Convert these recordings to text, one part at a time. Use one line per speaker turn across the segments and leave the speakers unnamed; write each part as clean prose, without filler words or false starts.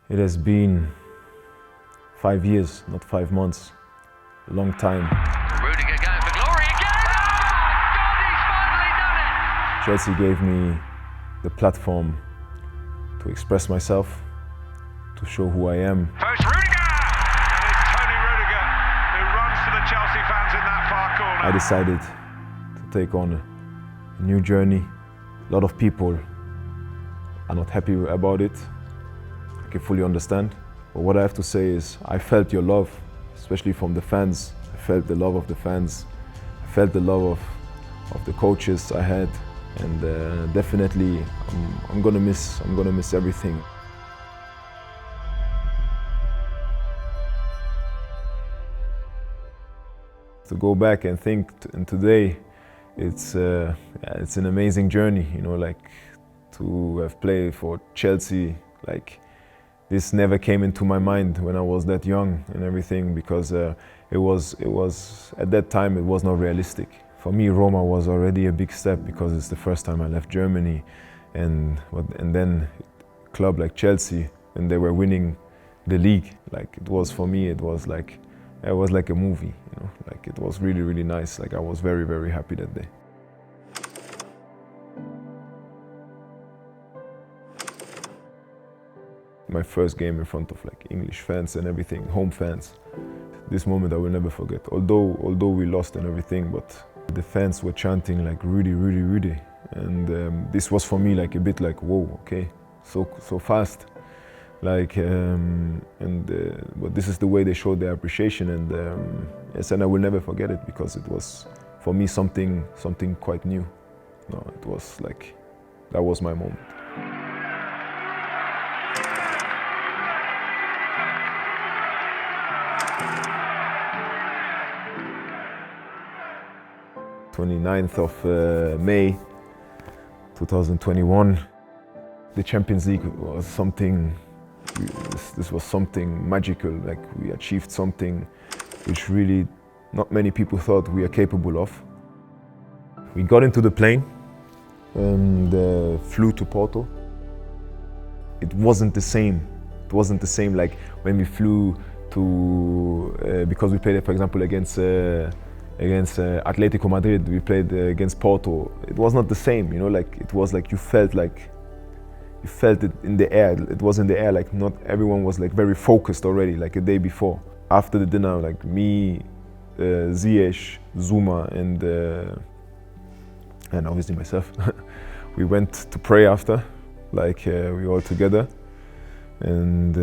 It has been 5 years, not 5 months. A long time.
Rüdiger going for glory again! Oh, God, he's finally done it!
Chelsea gave me the platform to express myself, to show who I am.
First Rüdiger! And it's Tony Rüdiger who runs to the Chelsea fans in that far corner.
I decided to take on a new journey. A lot of people are not happy about it. I can fully understand. But what I have to say is I felt your love, especially from the fans. I felt the love of the fans. I felt the love of the coaches I had. And definitely I'm gonna miss everything. To go back and think, and today, it's an amazing journey. You know, like to have played for Chelsea. Like this never came into my mind when I was that young and everything, because it was at that time it was not realistic. For me, Roma was already a big step because it's the first time I left Germany, and then a club like Chelsea, and they were winning the league. Like it was, for me, it was like a movie. You know, like it was really, really nice. Like I was very, very happy that day. My first game in front of like English fans and everything, home fans. This moment I will never forget. Although we lost and everything, but the fans were chanting like Rudy, Rudy, Rudy, and this was for me like a bit like, whoa, okay, so fast. Like but this is the way they showed their appreciation, and yes, and I will never forget it because it was for me something quite new. No, it was like that was my moment. The 29th of May 2021, the Champions League was something. This was something magical. Like we achieved something which really not many people thought we are capable of. We got into the plane and flew to Porto. It wasn't the same. It wasn't the same like when we flew to because we played, for example, against Atletico Madrid. We played against Porto. It was not the same. You know, like it was like you felt it in the air. It was in the air. Like not everyone was like very focused already. Like a day before. After the dinner, like me, Ziyech, Zuma, and obviously myself, we went to pray after. Like we all together, and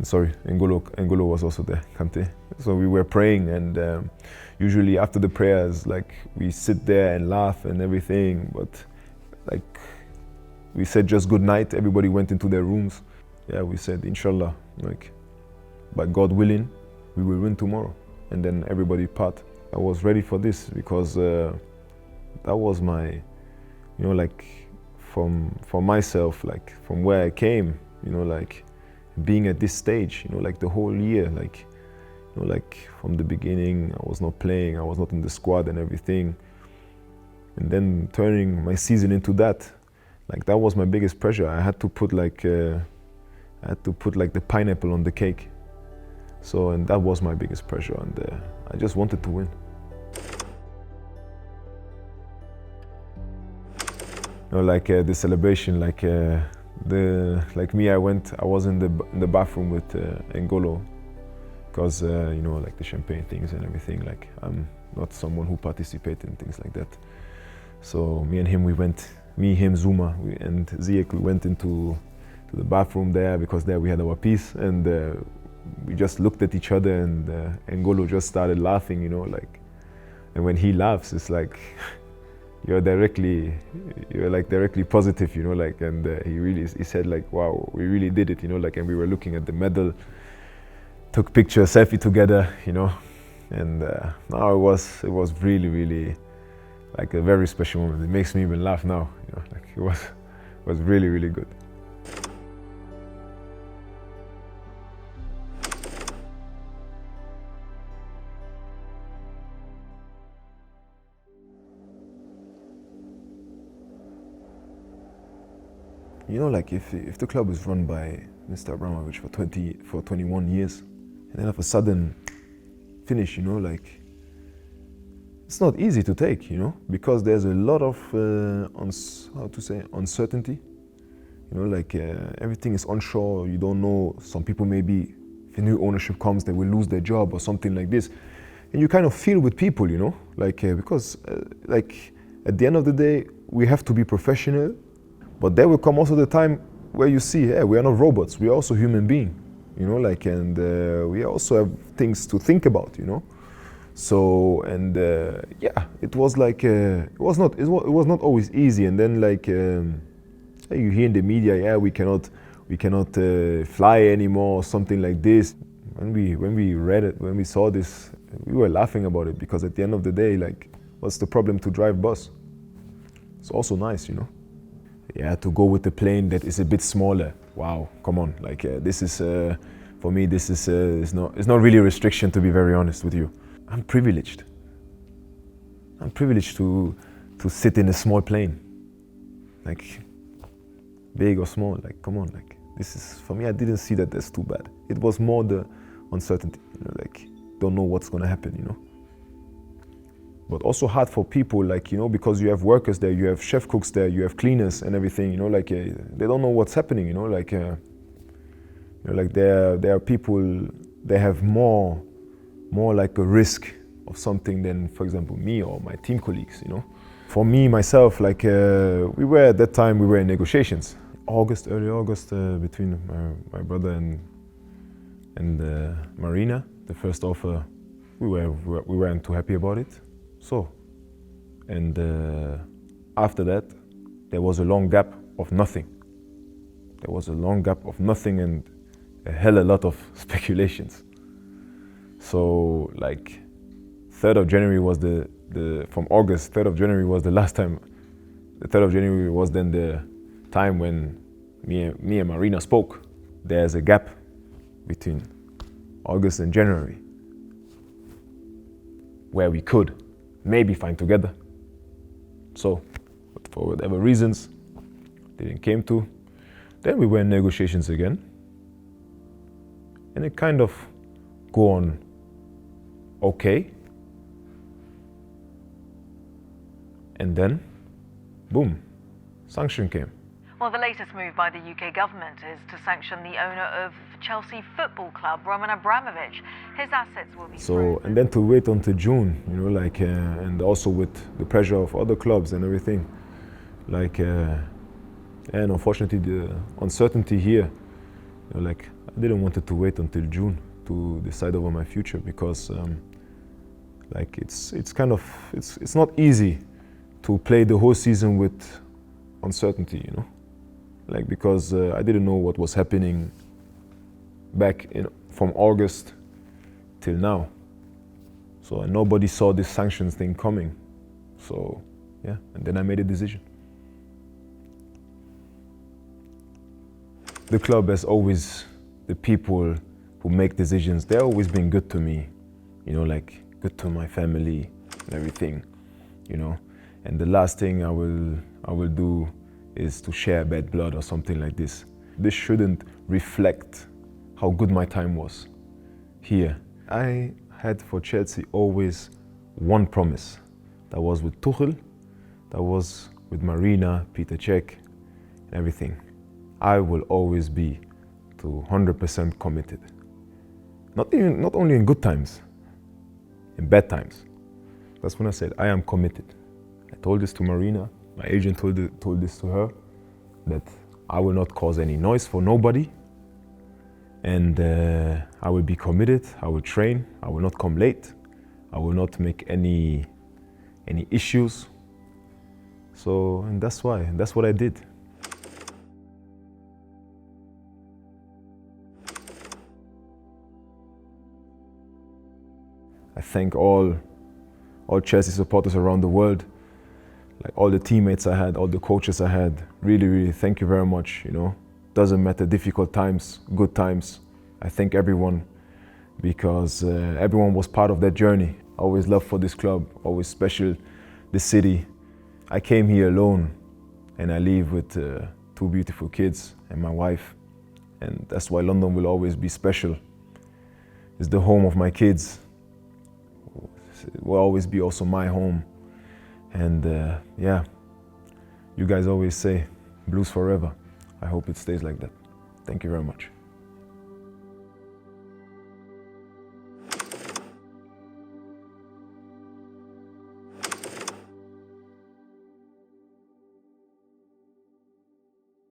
sorry, N'Golo was also there, Kante. So we were praying, and usually after the prayers, like we sit there and laugh and everything, but like we said just good night. Everybody went into their rooms. Yeah, we said inshallah, like by God willing, we will win tomorrow, and then everybody part. I was ready for this because that was my, you know, like for myself, like from where I came, you know, like being at this stage, you know, like the whole year, like, you know, like from the beginning, I was not playing, I was not in the squad and everything, and then turning my season into that, like that was my biggest pressure. I had to put like the pineapple on the cake. So, and that was my biggest pressure, and I just wanted to win. You know, like the celebration, like me, I was in the bathroom with N'Golo, because you know, like the champagne things and everything. Like I'm not someone who participates in things like that. So me and him, him, Zuma, and Ziyech, we went into the bathroom there because there we had our piece, and we just looked at each other, and N'Golo just started laughing, you know, like, and when he laughs, it's like you're directly positive, you know, like, and he said like, wow, we really did it, you know, like, and we were looking at the medal, took picture, selfie together, you know, and no, it was really, really like a very special moment. It makes me even laugh now, you know, like it was really, really good. You know, like if the club is run by Mr. Abramovich for 21 years, and then all of a sudden finish, you know, like it's not easy to take, you know, because there's a lot of uncertainty. You know, like everything is unsure. You don't know. Some people maybe, if a new ownership comes, they will lose their job or something like this. And you kind of feel with people, you know, like because like at the end of the day, we have to be professional. But there will come also the time where you see, hey, we are not robots. We are also human beings, you know, like, and we also have things to think about, you know. So and yeah, it was like it was not always easy. And then like you hear in the media, yeah, we cannot fly anymore or something like this. When we read it, when we saw this, we were laughing about it, because at the end of the day, like, what's the problem to drive bus? It's also nice, you know. Yeah, to go with the plane that is a bit smaller. Wow, come on, like this is for me. This is it's not really a restriction, to be very honest with you. I'm privileged. I'm privileged to sit in a small plane, like big or small. Like, come on, like this is for me. I didn't see that as too bad. It was more the uncertainty, you know, like don't know what's gonna happen, you know. But also hard for people, like, you know, because you have workers there, you have chef cooks there, you have cleaners and everything, you know, like they don't know what's happening, you know, like you know, like there are people, they have more like a risk of something than, for example, me or my team colleagues, you know. For me, myself, like we were at that time, we were in negotiations. Early August, between my brother and Marina. The first offer, we weren't too happy about it. So, and after that, there was a long gap of nothing. There was a long gap of nothing and a hell of a lot of speculations. So, like, 3rd of January was from August, 3rd of January was the last time. The 3rd of January was then the time when me and Marina spoke. There's a gap between August and January where we could maybe find together. So, but for whatever reasons, didn't came to. Then we were in negotiations again. And it kind of go on okay. And then, boom, sanction came.
Well, the latest move by the UK government is to sanction the owner of Chelsea Football Club, Roman Abramovich. His assets will be
so, and then to wait until June, you know, like, and also with the pressure of other clubs and everything, like, and unfortunately the uncertainty here, you know, like, I didn't want it to wait until June to decide over my future, because, like, it's kind of, it's not easy to play the whole season with uncertainty, you know. Like, because I didn't know what was happening back from August till now. So nobody saw this sanctions thing coming. So yeah, and then I made a decision. The club has always, the people who make decisions, they've always been good to me, you know, like good to my family and everything, you know. And the last thing I will do is to share bad blood or something like this. This shouldn't reflect how good my time was here. I had for Chelsea always one promise. That was with Tuchel, that was with Marina, Peter Cech, and everything. I will always be to 100% committed. Not only in good times, in bad times. That's when I said, I am committed. I told this to Marina. My agent told this to her, that I will not cause any noise for nobody, and I will be committed. I will train. I will not come late. I will not make any issues. So, and that's why, and that's what I did. I thank all Chelsea supporters around the world. Like all the teammates I had, all the coaches I had, really thank you very much, you know. Doesn't matter, difficult times, good times. I thank everyone, because everyone was part of that journey. I always love for this club, always special, this city. I came here alone and I leave with two beautiful kids and my wife. And that's why London will always be special. It's the home of my kids. It will always be also my home. And yeah, you guys always say, blues forever. I hope it stays like that. Thank you very much.